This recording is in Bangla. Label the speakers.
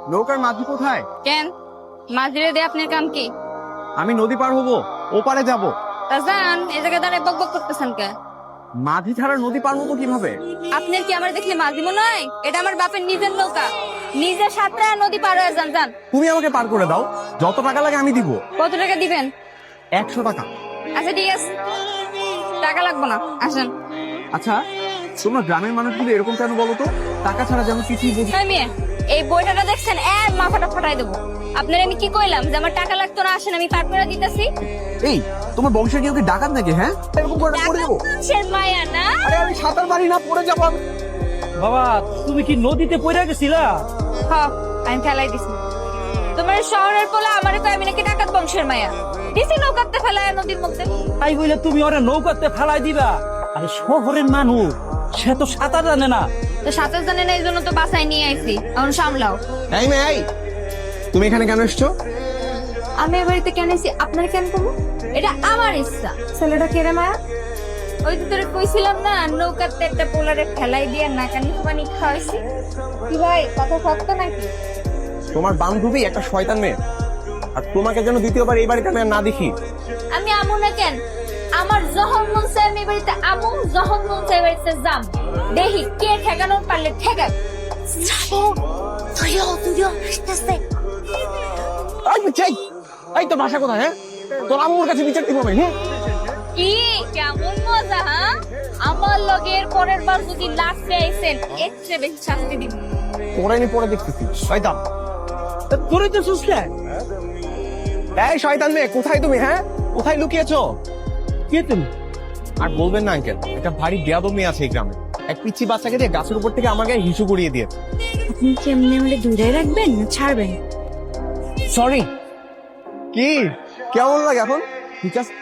Speaker 1: নৌকার মাঝি কোথায়?
Speaker 2: কেন মাঝিরে দিয়ে আপনার কাম কি?
Speaker 1: আমি নদী পার হবো, ওপারে যাব।
Speaker 2: তা যান, এই জায়গায় দাঁড়িয়ে বক বক করতেছেন কে?
Speaker 1: মাঝি ছাড়া নদী পার হবো কিভাবে?
Speaker 2: আপনার কি আমার দেখলে মাঝি মনে হয়? এটা আমার বাপের নিজের নৌকা, নিজের সাথে নদী পার হয়ে যান। যান।
Speaker 1: তুমি আমাকে পার করে দাও, যত টাকা লাগে আমি দিব।
Speaker 2: কত টাকা দিবেন?
Speaker 1: 100 টাকা।
Speaker 2: আচ্ছা ঠিক আছে, টাকা লাগবো না, আসেন।
Speaker 1: আচ্ছা, তোমরা গ্রামের মানুষগুলো এরকম কেন বলো তো? টাকা ছাড়া যেন কিছুই বুঝি।
Speaker 2: এই মেয়ে, এই বইটা দেখছেন, এক মাথাটা ফাটাই দেবো। আপনার আমি কি কইলাম যে আমার টাকা লাগতো না? আসেন, আমি পার করে দিতেছি।
Speaker 1: এই, তোমার বংশের কেউ কি ডাকাত নাকি? হ্যাঁ, এরকম করে পড়ে যাবো।
Speaker 2: সে মায়া না।
Speaker 1: আরে আমি সাঁতার পারি না, পড়ে যাবো আমি।
Speaker 3: বাবা, তুমি কি নদীতে পড়ে গেছিলা?
Speaker 2: হ, আমি ফেলাই দিছি। তোমার শহরের পোলা আমারে তো আমি নাকি ডাকাত বংশের মায়া দিছি নৌকাতে ফেলায় নদীর মধ্যে।
Speaker 3: তাই বলে তুমি ওরা নৌকাতে ফেলাই দিবা? আরে শহরের মানুষ, সে তো সাঁতার জানে না।
Speaker 2: তো সাঁতার জানে না, এই জন্য তো বাসায় নিয়ে আইছি। এখন সামলাও।
Speaker 1: এই মেয়ে, এই, তুমি এখানে কেন এসছো?
Speaker 2: আমি এ বাড়িতে কেন এসেছি আপনার কেন করবো? এটা আমার ইচ্ছা। ছেলেটা কেড়ে মায়া, ওই তো তোরে কইছিলাম না, নৌকাতে একটা পোলারে ফেলাই দিয়ে নাকানি পানি খাওয়াইছি। কি ভাই, কথা শক্ত নাকি?
Speaker 1: তোমার বান্ধবী একটা শয়তান মেয়ে, আর তোমাকে যেন দ্বিতীয়বার এই বাড়িতে আমি আর না দেখি।
Speaker 2: আমি আমু না কেন? আমার যখন মন চায় আমি এই বাড়িতে আমু, যখন মন চায় এই বাড়িতে যাম। দেখি কে ঠেকানোর পারলে ঠেকাক।
Speaker 1: এই তোর ভাষা কোথায়? হ্যাঁ, তোর আম্মুর কাছে বিচার দিব আমি।
Speaker 2: কি কেমন মজা? হ্যাঁ, আমার লগের পরের বার যদি লাস্টে আইছেন, এর চেয়ে বেশি শাস্তি দিব।
Speaker 1: তোরা আমি পরে দেখতেছি। শয়তান,
Speaker 3: তোরে তো সুসলে।
Speaker 1: এই শয়তান মেয়ে, কোথায় তুমি? হ্যাঁ, কোথায় লুকিয়েছো?
Speaker 3: কে তুমি?
Speaker 1: আর বলবেন না আঙ্কেল, একটা ভারী বেয়াদব মেয়ে আছে এই গ্রামে। এক পিচ্ছি বাচ্চাকে দিয়ে গাছের উপর থেকে আমার গায়ে হিসু করিয়ে দিয়েছে।
Speaker 2: আপনি কেমনে হলে দূরে রাখবেন না ছাড়বেন?
Speaker 1: সরি। কি কেমন লাগে এখন? ঠিক আছে।